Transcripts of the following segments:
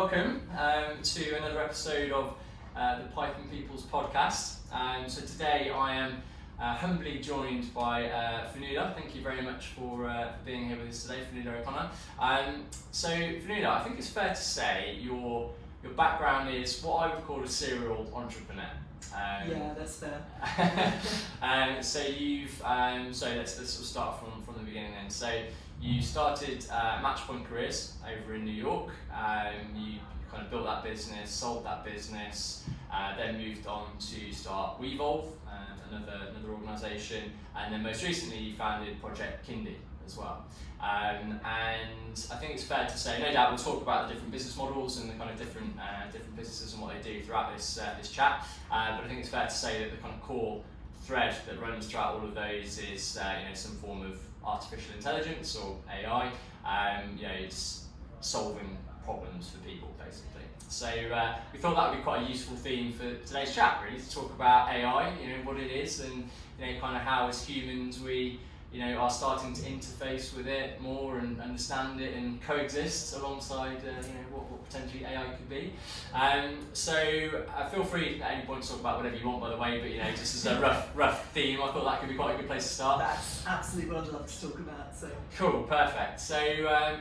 welcome to another episode of the Python People's podcast. So today I am humbly joined by Fionnuala. Thank you very much for being here with us today, Fionnuala O'Connor. So Fionnuala, I think it's fair to say your background is what I would call a serial entrepreneur. Yeah, that's fair. So you've so let's sort of start from the beginning then. So you started Matchpoint Careers over in New York. You kind of built that business, sold that business, then moved on to start WeVolve, another organisation, and then most recently you founded Project Kindy as well. And I think it's fair to say, no doubt we'll talk about the different business models and the kind of different businesses and what they do throughout this chat. But I think it's fair to say that the kind of core thread that runs throughout all of those is some form of artificial intelligence or AI. It's solving problems for people basically. So we thought that would be quite a useful theme for today's chat, really, to talk about AI, what it is, and kind of how as humans we are starting to interface with it more and understand it and coexist alongside what potentially AI could be. So feel free at any point to talk about whatever you want, by the way, but just as a rough theme, I thought that could be quite a good place to start. That's absolutely what I'd love to talk about. So cool, perfect. So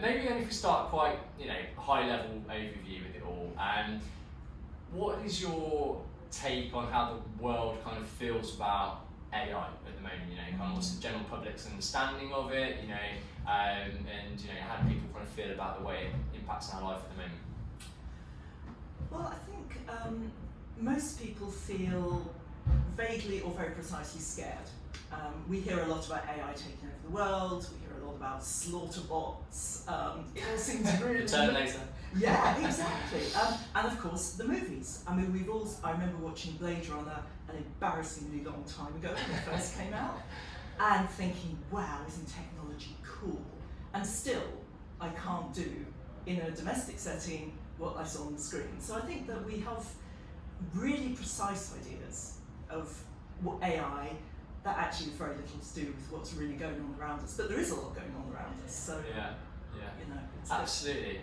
maybe if we start quite high level overview with it all. What is your take on how the world kind of feels about AI at the moment? Kind of what's the general public's understanding of it? And how do people kind of feel about the way it impacts our life at the moment? Well, I think most people feel vaguely or very precisely scared. We hear a lot about AI taking over the world. We hear a lot about slaughter bots. It all seems really Terminator. Yeah, exactly. And of course, the movies. I mean, I remember watching Blade Runner an embarrassingly long time ago when it first came out, and thinking, wow, isn't technology cool? And still, I can't do, in a domestic setting, what I saw on the screen. So I think that we have really precise ideas of what AI that actually has very little to do with what's really going on around us. But there is a lot going on around us. So yeah. It's Absolutely.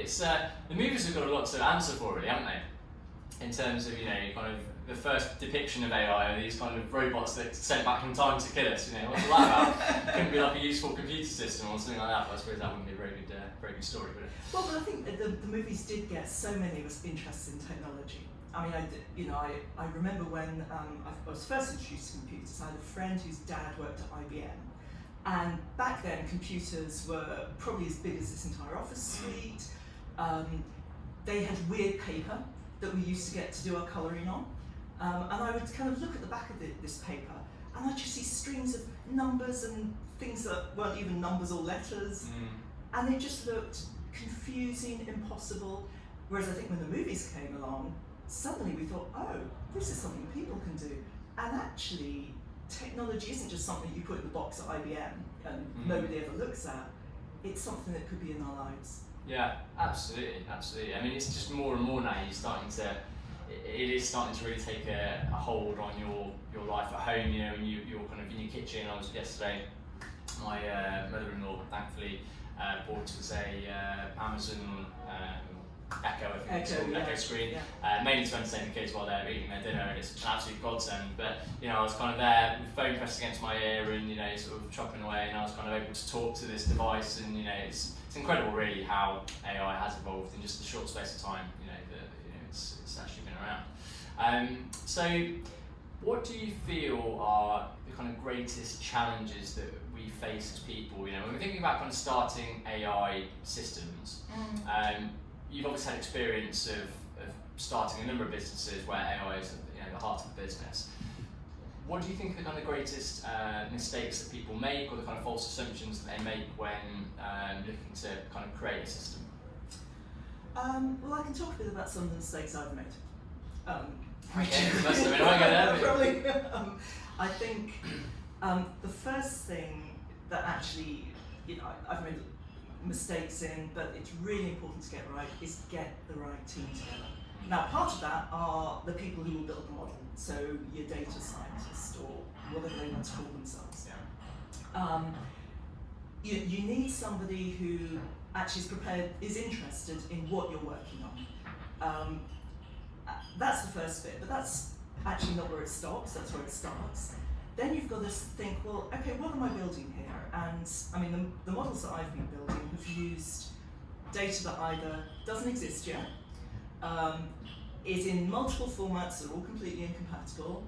It's the movies have got a lot to answer for, really, haven't they? In terms of kind of the first depiction of AI are these kind of robots that sent back in time to kill us. What's all that about? It couldn't be like a useful computer system or something like that. But I suppose that wouldn't be a very good story, would it? Well, but I think that the movies did get so many of us interested in technology. I mean, I remember when I was first introduced to computers. I had a friend whose dad worked at IBM. And back then, computers were probably as big as this entire office suite. They had weird paper that we used to get to do our colouring on. And I would kind of look at the back of this paper, and I'd just see strings of numbers and things that weren't even numbers or letters. And it just looked confusing, impossible. Whereas I think when the movies came along, suddenly we thought, oh, this is something people can do. And actually, technology isn't just something you put in the box at IBM and nobody ever looks at. It's something that could be in our lives. Yeah, absolutely. I mean, it's just more and more now. It is starting to really take a hold on your life at home. And you're kind of in your kitchen. I was yesterday. My mother-in-law, thankfully, bought us a Amazon Echo, I think it's called, Echo screen, mainly to entertain the kids while they're eating their dinner, and it's an absolute godsend. But I was kind of there with the phone pressed against my ear and sort of chopping away, and I was kind of able to talk to this device, and it's incredible really how AI has evolved in just a short space of time. It's actually been around. So what do you feel are the kind of greatest challenges that we face as people? When we're thinking about kind of starting AI systems, you've obviously had experience of starting a number of businesses where AI is the heart of the business. What do you think are the kind of greatest mistakes that people make, or the kind of false assumptions that they make when looking to kind of create a system? Well, I can talk a bit about some of the mistakes I've made. Okay, must have been. I go there. Probably. I think the first thing that actually I've made mistakes in, but it's really important to get right, is get the right team together. Now, part of that are the people who will build the model, so your data scientist or whatever they want to call themselves. Yeah. You need somebody who actually is interested in what you're working on. That's the first bit, but that's actually not where it stops, that's where it starts. Then you've got to think, well, okay, what am I building here? And I mean, the models that I've been building have used data that either doesn't exist yet, is in multiple formats that are all completely incompatible,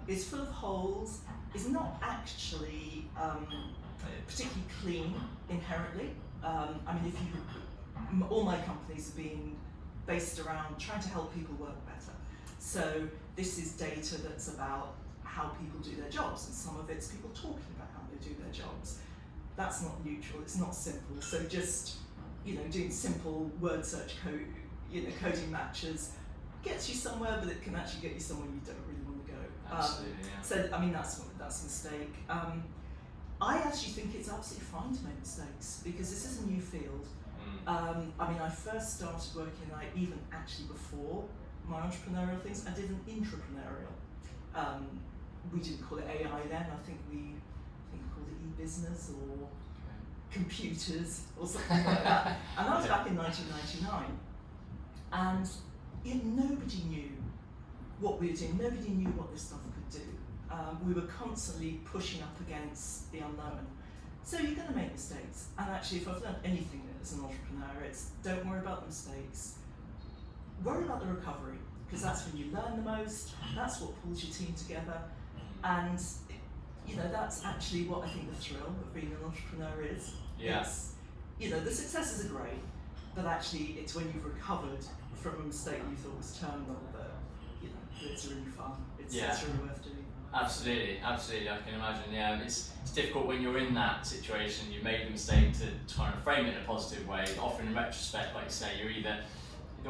is full of holes, is not actually particularly clean inherently. I mean, all my companies have been based around trying to help people work better. So this is data that's about how people do their jobs, and some of it's people talking about how they do their jobs. That's not neutral, it's not simple. So just, doing simple word search code, coding matches gets you somewhere, but it can actually get you somewhere you don't really want to go. Absolutely, yeah. So, I mean, that's a mistake. I actually think it's absolutely fine to make mistakes, because this is a new field. I mean, I first started working, even actually before my entrepreneurial things, I did an intrapreneurial. We didn't call it AI then, I think we called it e-business or computers or something like that. And that was back in 1999. And nobody knew what we were doing, nobody knew what this stuff could do. We were constantly pushing up against the unknown. So you're going to make mistakes. And actually, if I've learned anything as an entrepreneur, it's don't worry about the mistakes. Worry about the recovery, because that's when you learn the most, that's what pulls your team together. And that's actually what I think the thrill of being an entrepreneur is. Yeah. It's, the successes are great, but actually it's when you've recovered from a mistake you thought was terminal that it's really fun. It's really worth doing. Absolutely, I can imagine. Yeah, it's difficult when you're in that situation. You made the mistake to kind of frame it in a positive way. Often in retrospect, like you say, you're either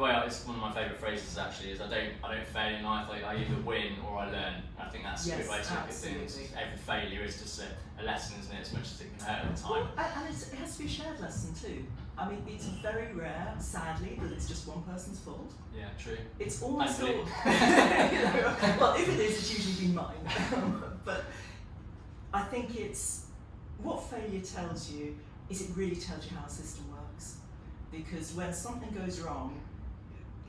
it's one of my favourite phrases actually is I don't fail in life. Like I either win or I learn. I think that's a good way to look at things. Every failure is just a lesson, isn't it? As much as it can hurt at the time. Well, and it has to be a shared lesson too. I mean, it's very rare, sadly, that it's just one person's fault. Yeah, true. It's almost all. Well, if it is, it's usually been mine. But I think it's what failure tells you is it really tells you how a system works. Because when something goes wrong,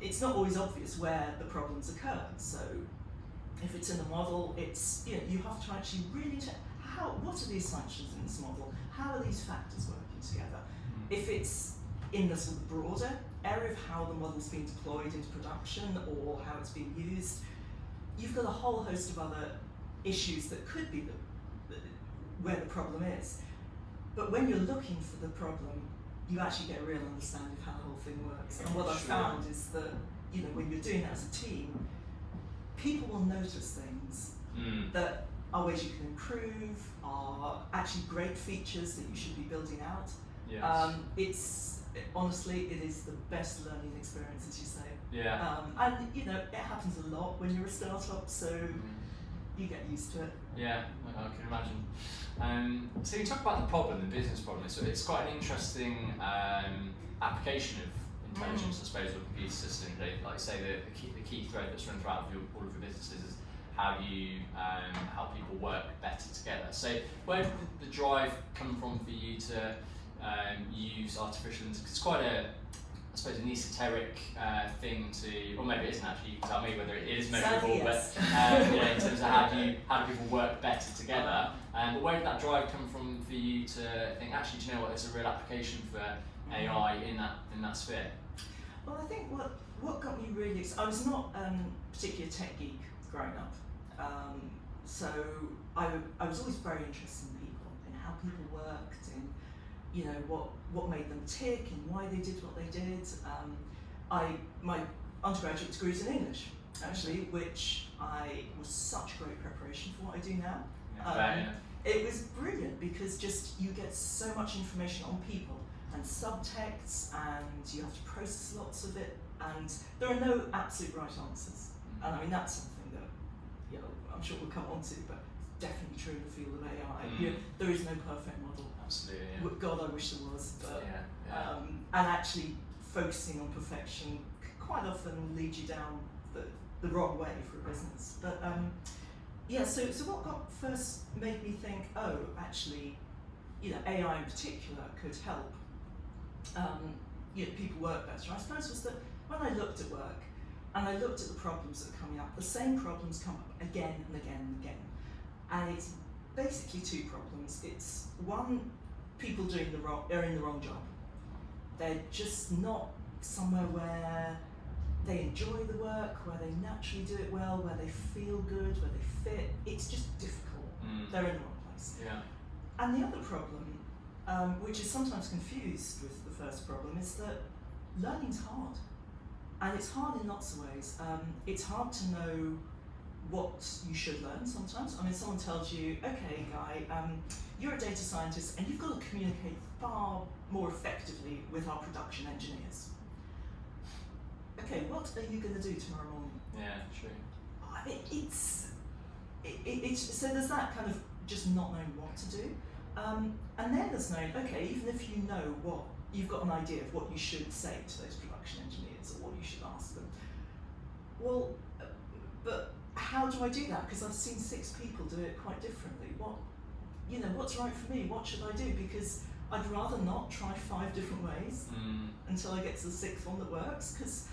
it's not always obvious where the problems occurred. So if it's in the model, it's you have to actually really check what are the assumptions in this model? How are these factors working together? If it's in the sort of broader area of how the model's been deployed into production or how it's being used, you've got a whole host of other issues that could be where the problem is. But when you're looking for the problem, you actually get a real understanding of how the whole thing works. And what I've found is that when you're doing that as a team, people will notice things that are ways you can improve, are actually great features that you should be building out. Yes. Honestly, it is the best learning experience, as you say. Yeah. And it happens a lot when you're a startup, so you get used to it. Yeah, I can imagine. So you talk about the problem, the business problem. So it's quite an interesting application of intelligence, I suppose, or computer systems. Like say the key thread that's run throughout all of your businesses is how you help people work better together. So where did the drive come from for you to use artificial intelligence? It's quite a an esoteric thing to, or maybe it isn't actually. You can tell me whether it is measurable. Yes. But in terms of how do people work better together? But where did that drive come from for you to think, actually, do you know what? There's a real application for AI in that sphere. Well, I think what got me really excited. I was not particularly a tech geek growing up, so I was always very interested in people and how people worked and what made them tick and why they did what they did. My undergraduate degree is in English, actually, which was such great preparation for what I do now. It was brilliant because just you get so much information on people and subtexts, and you have to process lots of it, and there are no absolute right answers. And I mean that's something that I'm sure we'll come on to, but it's definitely true in the field of AI. There is no perfect model. Absolutely. Yeah. God, I wish there was. But, yeah. And actually focusing on perfection can quite often lead you down the wrong way for a business. But so what first made me think, actually, AI in particular could help people work better, I suppose, was that when I looked at work and I looked at the problems that are coming up, the same problems come up again and again and again. And it's basically two problems. It's one, people are in the wrong job. They're just not somewhere where they enjoy the work, where they naturally do it well, where they feel good, where they fit. It's just difficult. They're in the wrong place. Yeah. And the other problem, which is sometimes confused with the first problem, is that learning's hard. And it's hard in lots of ways. It's hard to know what you should learn sometimes. I mean, someone tells you, okay, Guy, you're a data scientist and you've got to communicate far more effectively with our production engineers. Okay, what are you going to do tomorrow morning? Yeah, true. I mean, it's so there's that kind of just not knowing what to do. And then there's knowing, okay, even if you know what, you've got an idea of what you should say to those production engineers or what you should ask them. Well, but how do I do that? Because I've seen 6 people do it quite differently. What's right for me? What should I do? Because I'd rather not try 5 different ways until I get to the 6th one that works. Because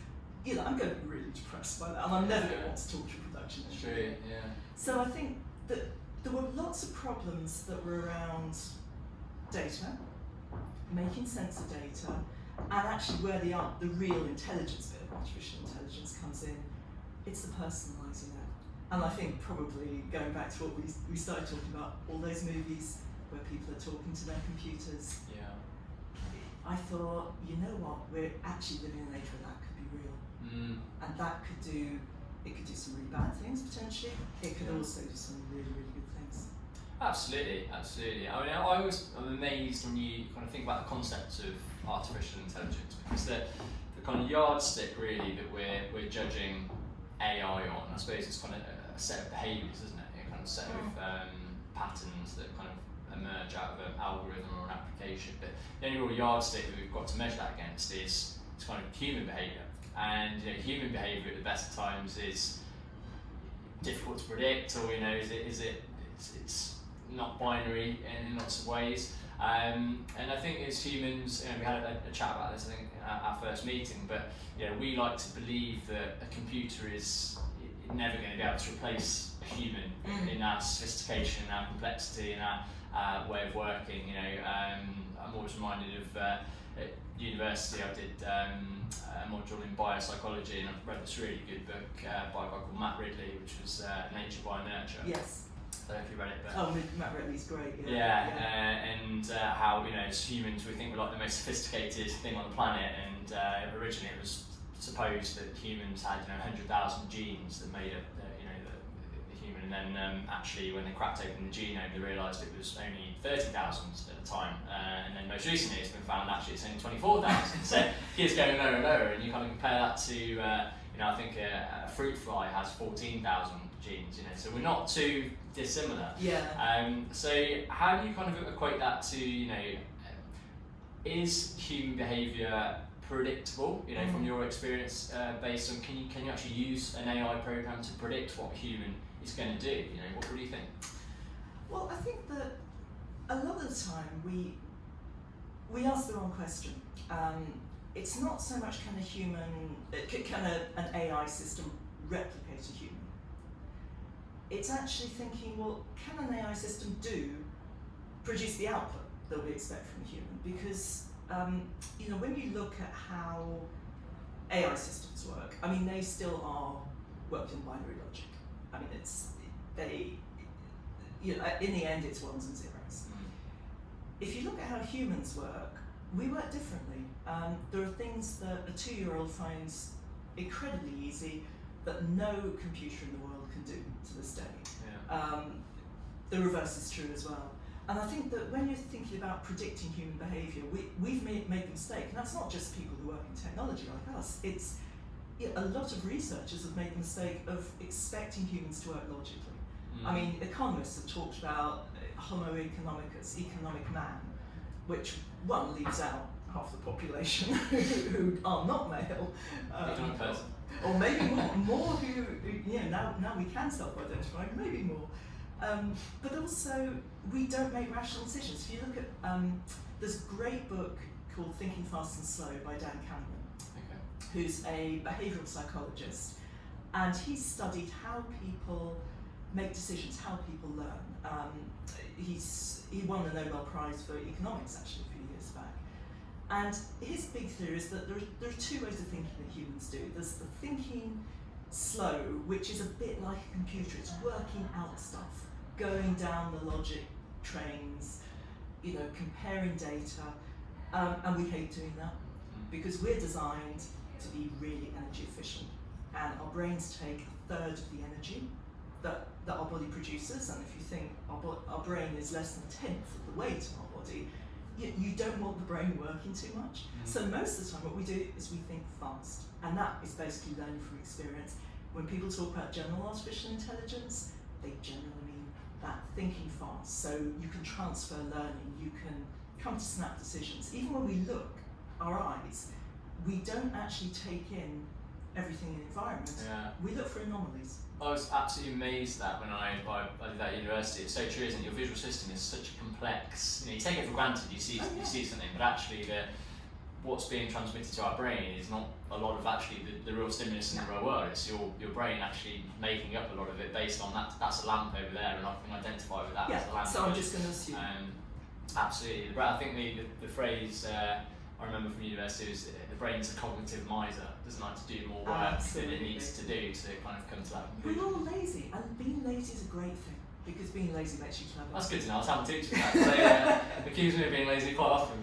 I'm going to be really depressed by that, and I'm never going to want to talk to a production engineer. True. Yeah. So I think that there were lots of problems that were around data, making sense of data, and actually where the real intelligence bit of artificial intelligence comes in. It's the personalising it. And I think probably going back to what we started talking about, all those movies where people are talking to their computers. Yeah. I thought, you know what, we're actually living in an age where that could be real. And that could do some really bad things potentially. It could also do some really, really good things. Absolutely. I mean, I'm amazed when you kind of think about the concept of artificial intelligence, because the kind of yardstick really that we're judging AI on, I suppose it's kind of a set of behaviours, isn't it? A kind of set of patterns that kind of emerge out of an algorithm or an application. But the only real yardstick that we've got to measure that against is kind of human behaviour. And human behaviour at the best of times is difficult to predict, or it's not binary in lots of ways. And I think as humans, we had a chat about this, I think, at our first meeting, but we like to believe that a computer is never going to be able to replace a human in our sophistication, in our complexity, in our way of working. I'm always reminded of at university I did a module in biopsychology, and I've read this really good book by a guy called Matt Ridley, which was Nature by Nurture. Yes. I don't know if you read it, but Matt Ridley's great. And how as humans we think we're like the most sophisticated thing on the planet, and originally it was supposed that humans had 100,000 genes that made up the human, and then actually when they cracked open the genome they realised it was only 30,000 at the time, and then most recently it's been found actually it's only 24,000. So it keeps going lower and lower, and you kind of compare that to I think a fruit fly has 14,000 genes, so we're not too dissimilar. Yeah. So how do you kind of equate that to, is human behaviour predictable, from your experience, based on, can you actually use an AI program to predict what a human is going to do? What do you think? Well, I think that a lot of the time we ask the wrong question. It's not so much can an AI system replicate a human? It's actually thinking, well, can an AI system produce the output that we expect from a human? Because when you look at how AI systems work, I mean, they still are worked in binary logic. I mean, in the end, it's ones and zeros. If you look at how humans work, we work differently. There are things that a 2-year-old finds incredibly easy that no computer in the world can do to this day. Yeah. The reverse is true as well. And I think that when you're thinking about predicting human behaviour, we've made the mistake, and that's not just people who work in technology like us, it's a lot of researchers have made the mistake of expecting humans to work logically. I mean, economists have talked about Homo economicus, economic man, which one leaves out half the population who are not male. Economic person. Or maybe more who now we can self-identify, maybe more. But also, we don't make rational decisions. If you look at, there's a great book called Thinking Fast and Slow by Dan Kahneman, Okay. who's a behavioural psychologist, and he studied how people make decisions, how people learn. He won the Nobel Prize for economics actually a few years back. And his big theory is that there are two ways of thinking that humans do. There's the thinking slow, which is a bit like a computer. It's working out stuff, going down the logic trains, comparing data, and we hate doing that because we're designed to be really energy efficient, and our brains take a third of the energy that our body produces. And if you think our brain is less than a tenth of the weight of our body, you don't want the brain working too much. So most of the time what we do is we think fast, and that is basically learning from experience. When people talk about general artificial intelligence, they generally mean that thinking fast. So you can transfer learning, you can come to snap decisions. Even when we look, our eyes, we don't actually take in everything in the environment. Yeah. We look for anomalies. I was absolutely amazed that when I did that at university. It's so true, isn't it? Your visual system is such a complex. You take it for granted. You see something, but actually what's being transmitted to our brain is not a lot of actually the real stimulus in the real world. It's your brain actually making up a lot of it based on that. That's a lamp over there, and I can identify with that as a lamp. So I'm just going to assume. Absolutely. But I think the phrase I remember from university is the brain's a cognitive miser. It doesn't like to do more work than it needs to do to kind of come to that conclusion. We're all lazy, and being lazy is a great thing, because being lazy makes you clever. That's good to know. I was having teachers that. They accuse me of being lazy quite often.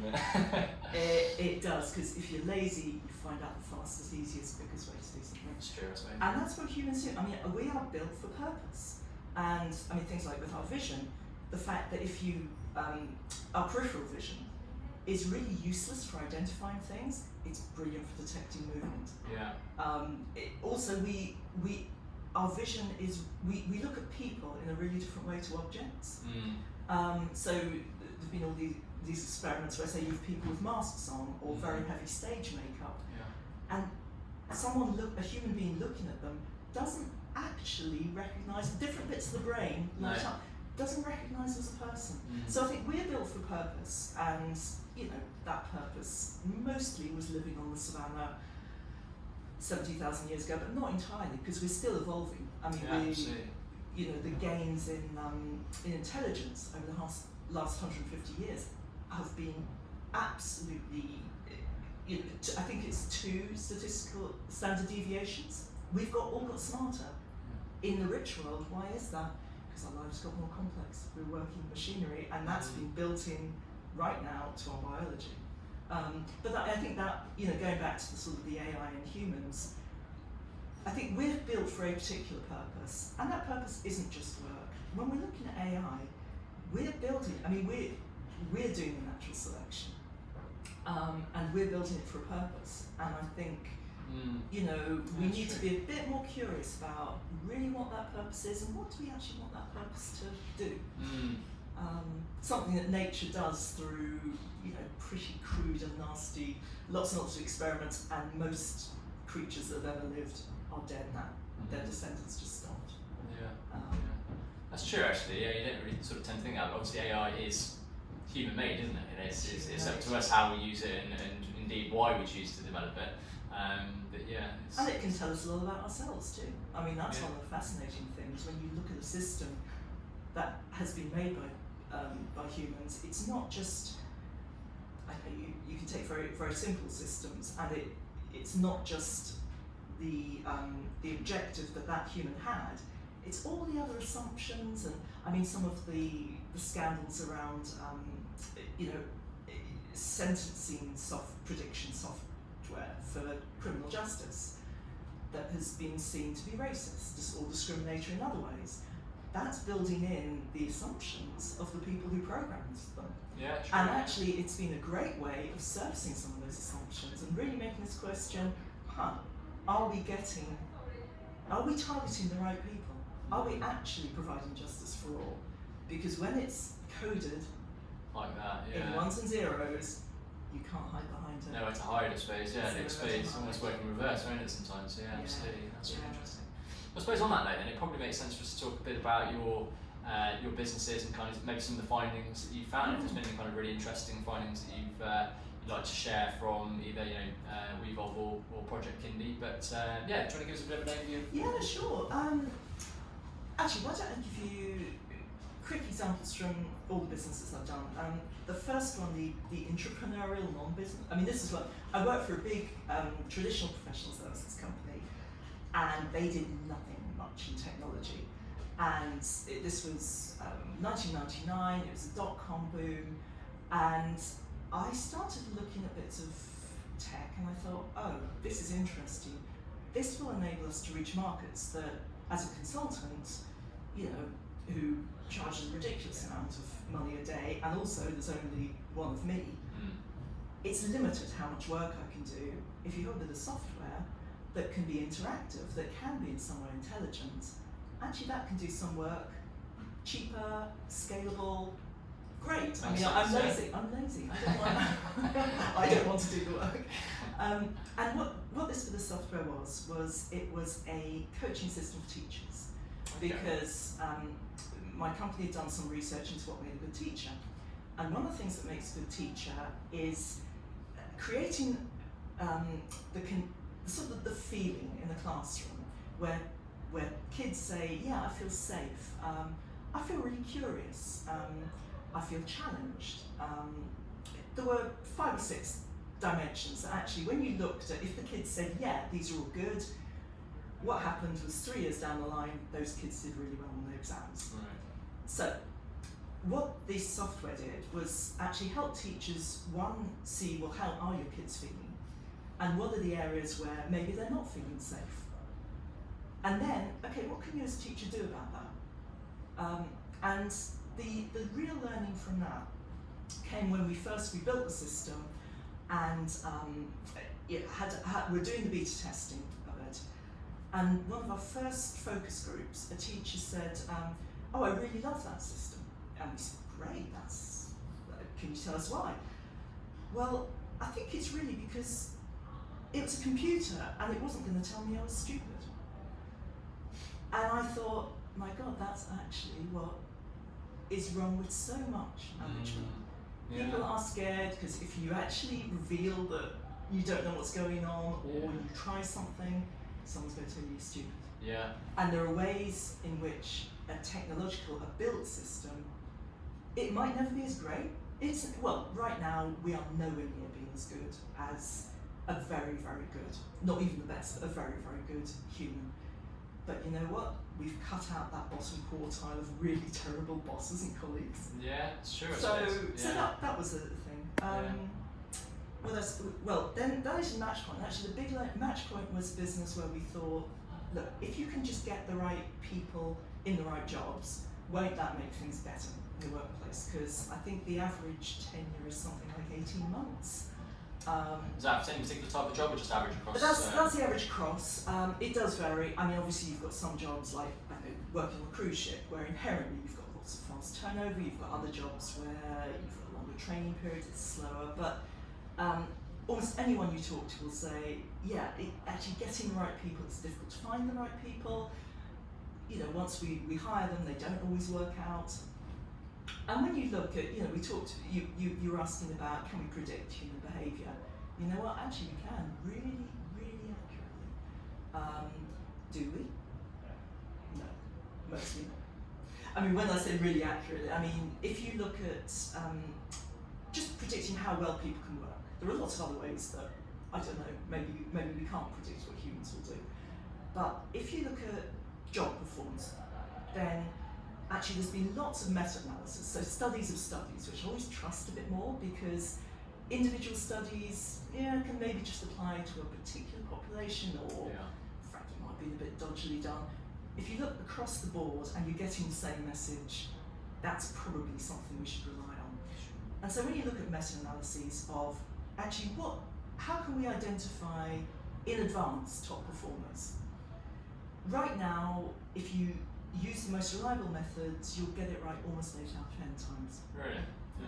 It does, because if you're lazy, you find out the fastest, easiest, quickest way to do something. That's true, I suppose. And that's what humans do. I mean, we are built for purpose. And I mean, things like with our vision, the fact that if you, our peripheral vision is really useless for identifying things, it's brilliant for detecting movement. Yeah. Also, our vision is, we look at people in a really different way to objects. So there's been all these experiments where, say, you have people with masks on or very heavy stage makeup, and a human being looking at them doesn't actually recognise different bits of the brain light up, doesn't recognise as a person. So I think we're built for purpose, and that purpose mostly was living on the savannah 70,000 years ago, but not entirely, because we're still evolving. I mean, the gains in intelligence over the last 150 years have been absolutely, I think it's 2 statistical standard deviations. We've all got smarter. In the rich world, why is that? Because our lives got more complex. We're working machinery, and that's been built in right now to our biology. But I think that, going back to the sort of the AI and humans, I think we're built for a particular purpose, and that purpose isn't just work. When we're looking at AI, we're building, we're doing the natural selection, and we're building it for a purpose. And I think, we need to be a bit more curious about really what that purpose is, and what do we actually want that purpose to do. Something that nature does through, pretty crude and nasty, lots and lots of experiments, and most creatures that have ever lived are dead now. Their descendants just stopped. That's true, actually. Yeah, you don't really sort of tend to think that, but obviously AI is human-made, isn't it? It's up to us how we use it, and indeed why we choose to develop it. And it can tell us a lot about ourselves too. I mean, that's one of the fascinating things when you look at a system that has been made by humans. It's not just, you can take very, very simple systems, and it's not just the objective that human had. It's all the other assumptions, and some of the scandals around sentencing prediction software for criminal justice that has been seen to be racist or discriminatory in other ways. That's building in the assumptions of the people who programmed them. Yeah, true. And actually, it's been a great way of surfacing some of those assumptions and really making us question, are we targeting the right people? Are we actually providing justice for all? Because when it's coded like that, in ones and zeros, you can't hide behind it. Nowhere to hide, I suppose. It's almost working in reverse, won't it, sometimes? Absolutely. That's really interesting. I suppose on that note, then, it probably makes sense for us to talk a bit about your businesses and kind of maybe some of the findings that you found. If there's been any kind of really interesting findings that you'd like to share from either WeEvolve or Project Kindy. But yeah, do you want to give us a bit of an overview? Yeah, sure. Actually, why don't I give you quick examples from all the businesses I've done. The first one, the entrepreneurial non-business. I mean, this is what I worked for a big traditional professional services company, and they did nothing much in technology. And this was 1999. It was a dot-com boom, and I started looking at bits of tech, and I thought, oh, this is interesting. This will enable us to reach markets that, as a consultant, who charges a ridiculous amount of money a day, and also there's only one of me. It's limited how much work I can do. If you have a bit of software that can be interactive, that can be in some way intelligent, actually that can do some work cheaper, scalable. Great. I mean, I'm lazy. I don't want. I don't want to do the work. And what this bit of software was it was a coaching system for teachers, because my company had done some research into what made a good teacher, and one of the things that makes a good teacher is creating the feeling in the classroom where kids say, yeah, I feel safe, I feel really curious, I feel challenged. There were 5 or 6 dimensions that actually, when you looked at, if the kids said, yeah, these are all good, what happened was 3 years down the line, those kids did really well on their exams. Right. So, what this software did was actually help teachers, one, see, well, how are your kids feeling? And what are the areas where maybe they're not feeling safe? And then, okay, what can you as a teacher do about that? And the real learning from that came when we built the system, and we're doing the beta testing of it. And one of our first focus groups, a teacher said, oh, I really love that system. And we said, great, can you tell us why? Well, I think it's really because it was a computer and it wasn't going to tell me I was stupid. And I thought, my God, that's actually what is wrong with so much management. Yeah. People are scared because if you actually reveal that you don't know what's going on, or you try something, someone's going to tell you you're stupid. Yeah. And there are ways in which a built system, it might never be as great. Right now we are nowhere near being as good as a very, very good, not even the best, but a very, very good human. But you know what? We've cut out that bottom quartile of really terrible bosses and colleagues. Yeah, sure. So that was the thing. What else? Well, then that is match point. Actually, the big match point was business where we thought, look, if you can just get the right people in the right jobs, won't that make things better in the workplace? Because I think the average tenure is something like 18 months. Is that any particular type of job or just average across? That's the average across. It does vary. I mean, obviously you've got some jobs like working on a cruise ship where inherently you've got lots of fast turnover. You've got other jobs where you've got a longer training period, it's slower. But almost anyone you talk to will say, yeah, actually getting the right people, it's difficult to find the right people. Once we hire them, they don't always work out. And when you look at, we talked, you were asking about, can we predict human behaviour? You know what, actually we can, really, really accurately. Do we? No, mostly not. I mean, when I say really accurately, I mean, if you look at just predicting how well people can work, there are lots of other ways that, I don't know, maybe we can't predict what humans will do. But if you look at job performance, then actually there's been lots of meta-analysis, so studies of studies, which I always trust a bit more, because individual studies can maybe just apply to a particular population, or in fact it might be a bit dodgily done. If you look across the board and you're getting the same message, that's probably something we should rely on. And so when you look at meta-analyses of actually how can we identify in advance top performers? Right now, if you use the most reliable methods, you'll get it right almost 8 out of 10 times. Really? Yeah.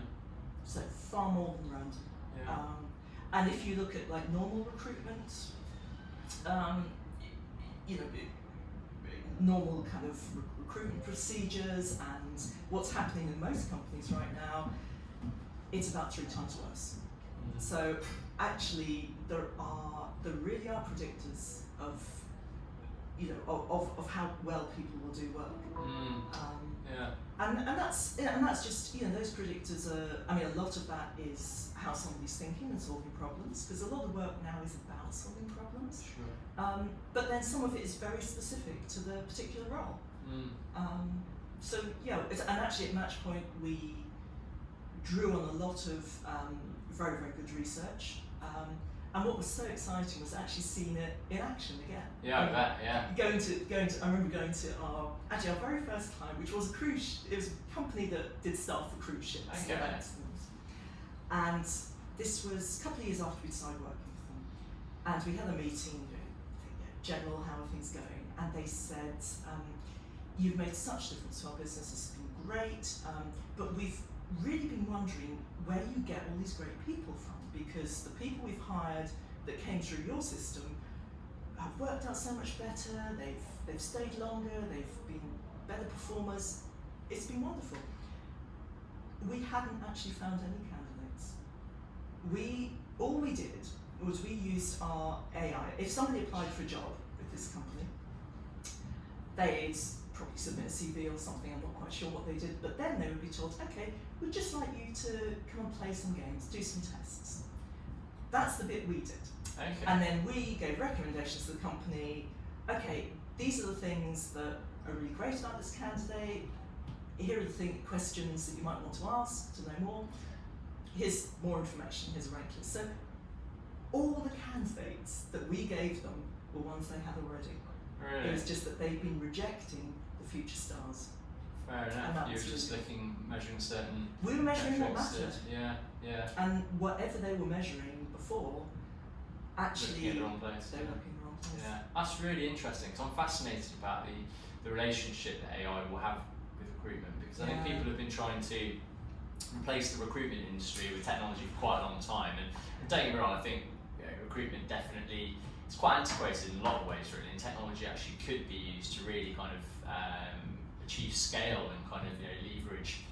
So far more than random. Yeah. And if you look at like normal recruitment, normal kind of recruitment procedures and what's happening in most companies right now, it's about 3 times worse. So actually, there really are predictors of, of how well people will do work. Yeah. And that's just, those predictors are. I mean, a lot of that is how somebody's thinking and solving problems, because a lot of work now is about solving problems. Sure. But then some of it is very specific to the particular role. So and actually at Matchpoint we drew on a lot of very, very good research. And what was so exciting was actually seeing it in action again. Yeah, I bet. Yeah. I remember going to our very first client, which was it was a company that did stuff for cruise ships. Okay. And this was a couple of years after we started working with them. And we had a meeting, general, how are things going? And they said, you've made such a difference to our business, it's been great, but we've really been wondering where you get all these great people from, because the people we've hired that came through your system have worked out so much better, they've stayed longer, they've been better performers. It's been wonderful. We hadn't actually found any candidates. All we did was we used our AI. If somebody applied for a job with this company, they'd probably submit a CV or something, I'm not quite sure what they did, but then they would be told, okay, we'd just like you to come and play some games, do some tests. That's the bit we did. Okay. And then we gave recommendations to the company, okay, these are the things that are really great about this candidate, here are the questions that you might want to ask to know more, here's more information, here's a rank list. So all the candidates that we gave them were ones they had already. Really? It was just that they'd been rejecting the future stars. Fair enough. You were just measuring certain. We were measuring what mattered. Yeah. And whatever they were measuring before, actually, looking at the wrong place. They were looking in the wrong place. Yeah, that's really interesting. Because I'm fascinated about the relationship that AI will have with recruitment. Because I think people have been trying to replace the recruitment industry with technology for quite a long time. And don't get me wrong, I think recruitment definitely. It's quite antiquated in a lot of ways, really, and technology actually could be used to really kind of achieve scale and kind of leverage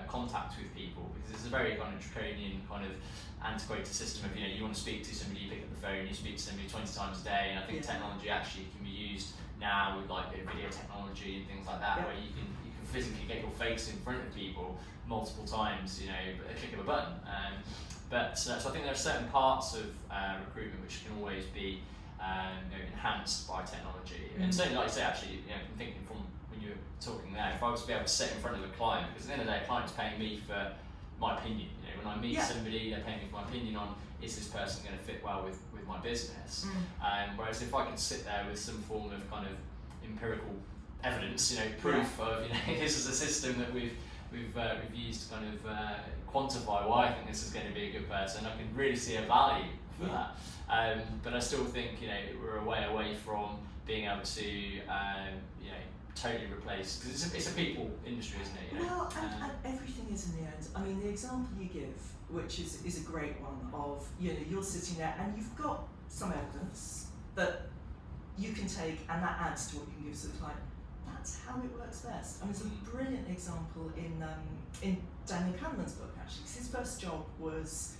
contact with people, because it's a very kind of draconian kind of antiquated system of you want to speak to somebody, you pick up the phone, you speak to somebody 20 times a day, and I think technology actually can be used now with like video technology and things like that, where you can physically get your face in front of people multiple times, at a click of a button. So I think there are certain parts of recruitment which can always be enhanced by technology. And certainly, like you say, actually, I'm thinking from when you were talking there, if I was to be able to sit in front of a client, because at the end of the day, a client's paying me for my opinion. When I meet somebody, they're paying me for my opinion on is this person going to fit well with my business. Whereas if I could sit there with some form of kind of empirical evidence, proof of this is a system that we've used to kind of quantify why I think this is going to be a good person, I can really see a value for that. But I still think we're a way away from being able to totally replace, because it's a people industry, isn't it? Well, and everything is in the end. I mean, the example you give, which is a great one, of you're sitting there and you've got some evidence that you can take, and that adds to what you can give to the client. That's how it works best. I mean, it's a brilliant example in Daniel Kahneman's book, actually, because his first job was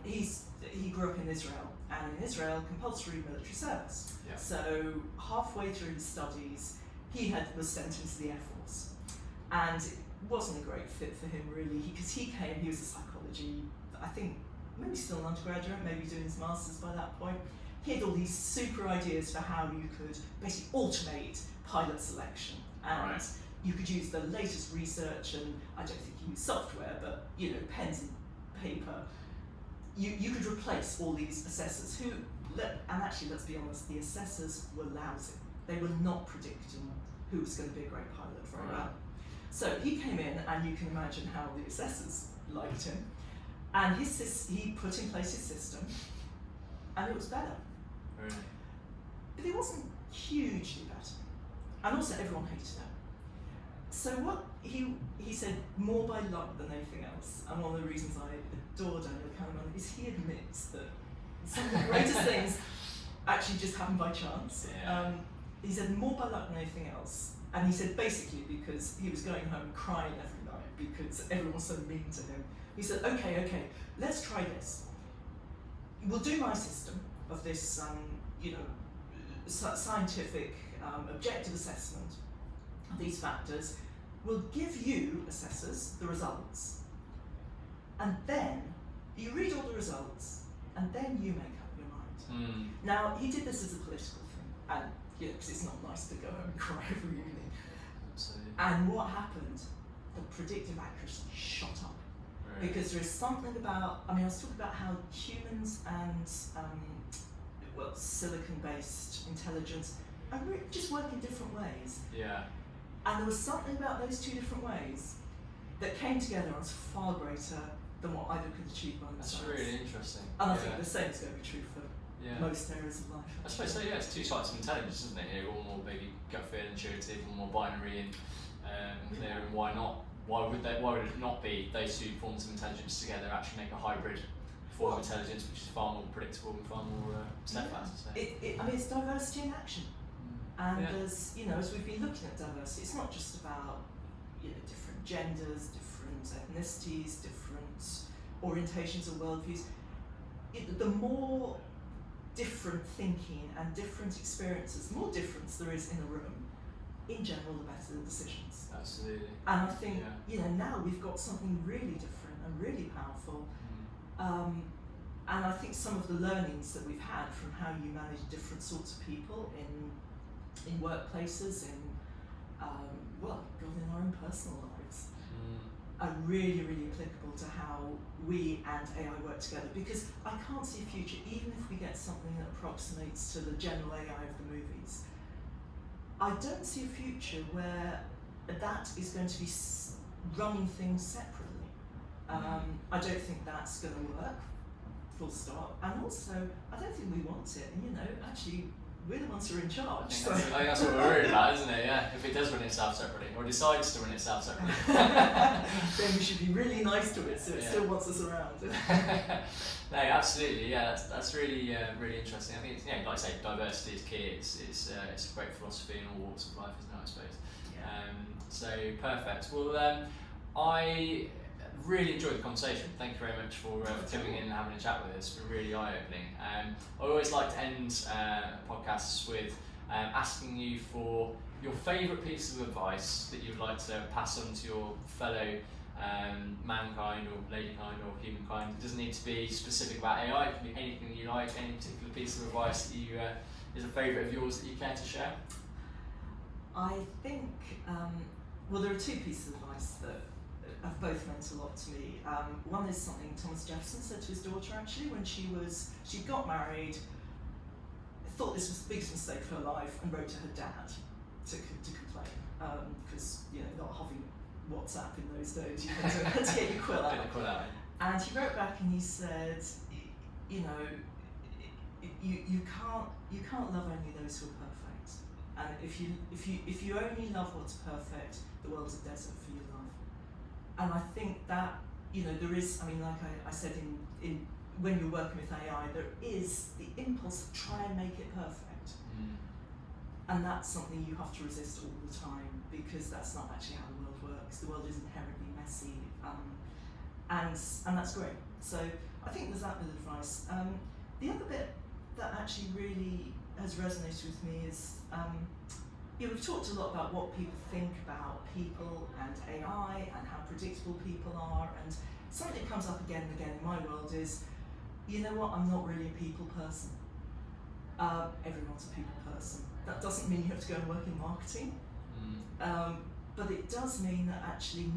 he grew up in Israel, and in Israel, compulsory military service. Yeah. So halfway through his studies, he was sent into the Air Force, and it wasn't a great fit for him really, because he was a psychology, I think maybe still an undergraduate, maybe doing his masters by that point. He had all these super ideas for how you could basically automate pilot selection, and you could use the latest research, and I don't think you use software, but pens and paper. You could replace all these assessors and actually, let's be honest, the assessors were lousy. They were not predicting who was going to be a great pilot very well. So he came in, and you can imagine how the assessors liked him, and he put in place his system, and it was better. Really? But it wasn't hugely better, and also everyone hated him. So what he said, more by luck than anything else, and one of the reasons I adore Daniel Kahneman is he admits that some of the greatest things actually just happen by chance. Yeah. He said more by luck than anything else. And he said basically because he was going home crying every night because everyone was so mean to him. He said, okay, let's try this. We'll do my system of this, scientific objective assessment of these factors. We'll give you, assessors, the results. And then you read all the results and then you make up your mind. Now, he did this as a political thing, and because it's not nice to go home and cry every evening. Absolutely. And what happened? The predictive accuracy shot up. Right. Because there is something about, I was talking about how humans and silicon-based intelligence just work in different ways. Yeah. And there was something about those two different ways that came together and was far greater than what either could achieve by themselves. That's really interesting. And I think the same is going to be true for most areas of life. I suppose so, yeah, it's two types of intelligence, isn't it? Here, all more maybe gut feel, intuitive, all more binary and clear, and why not? Why would it not be those two forms of intelligence together actually make a hybrid form of intelligence which is far more predictable and far more steadfast? So. It's diversity in action. And there's, as we've been looking at diversity, it's not just about different genders, different ethnicities, different orientations or worldviews. The more different thinking and different experiences, the more difference there is in a room, in general, the better the decisions. Absolutely. And I think, now we've got something really different and really powerful. And I think some of the learnings that we've had from how you manage different sorts of people in workplaces, in our own personal lives, are really, really applicable to how we and AI work together. Because I can't see a future, even if we get something that approximates to the general AI of the movies, I don't see a future where that is going to be running things separately. I don't think that's going to work, full stop. And also, I don't think we want it. And actually, we're the ones who are in charge. I think that's what we're worried about, isn't it? Yeah, if it does run itself separately, or decides to run itself separately. Then we should be really nice to it so it still wants us around. No, absolutely, yeah, that's really really interesting. I think it's, like I say, diversity is key. It's a great philosophy in all walks of life, isn't it, I suppose? So perfect. Well, I really enjoyed the conversation. Thank you very much for coming in and having a chat with us. It's been really eye-opening. I always like to end podcasts with asking you for your favourite piece of advice that you'd like to pass on to your fellow mankind or ladykind or humankind. It doesn't need to be specific about AI. It can be anything you like, any particular piece of advice that you is a favourite of yours that you care to share. I think, there are two pieces of advice that have both meant a lot to me. One is something Thomas Jefferson said to his daughter actually when she got married, thought this was the biggest mistake of her life, and wrote to her dad to complain because not having WhatsApp in those days, you had to get your quill out. And he wrote back and he said, you can't love only those who are perfect, and if you only love what's perfect, the world's a desert for your love. And I think that there is, like I said in when you're working with AI, there is the impulse to try and make it perfect. And that's something you have to resist all the time, because that's not actually how the world works. The world is inherently messy, and that's great. So I think there's that bit of advice. The other bit that actually really has resonated with me is, we've talked a lot about what people think about people and AI and how predictable people are, and something that comes up again and again in my world is, I'm not really a people person. Everyone's a people person. That doesn't mean you have to go and work in marketing, but it does mean that actually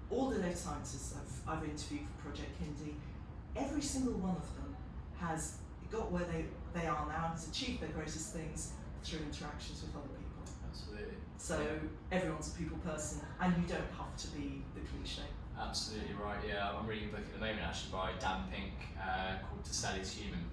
all the data scientists I've interviewed for Project Hindi, every single one of them has got where they are now, has achieved their greatest things through interactions with other people. Absolutely. So everyone's a people person, and you don't have to be the cliche. Absolutely right, yeah. I'm reading a book at the moment actually by Dan Pink called To Sell Is Human.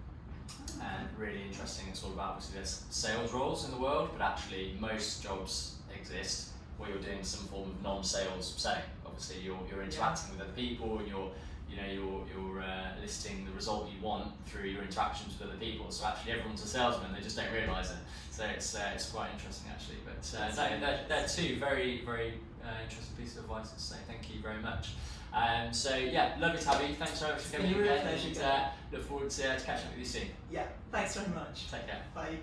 And really interesting. It's all about, obviously there's sales roles in the world, but actually most jobs exist where you're doing some form of non-sales setting. Obviously you're interacting with other people and you're you're listing the result you want through your interactions with other people. So actually everyone's a salesman, they just don't realise it. So it's quite interesting actually. But they're two very, very interesting pieces of advice. So thank you very much. So yeah, lovely to have you. Thanks very much for coming again. And look forward to catching up with you soon. Yeah, thanks very much. Take care. Bye.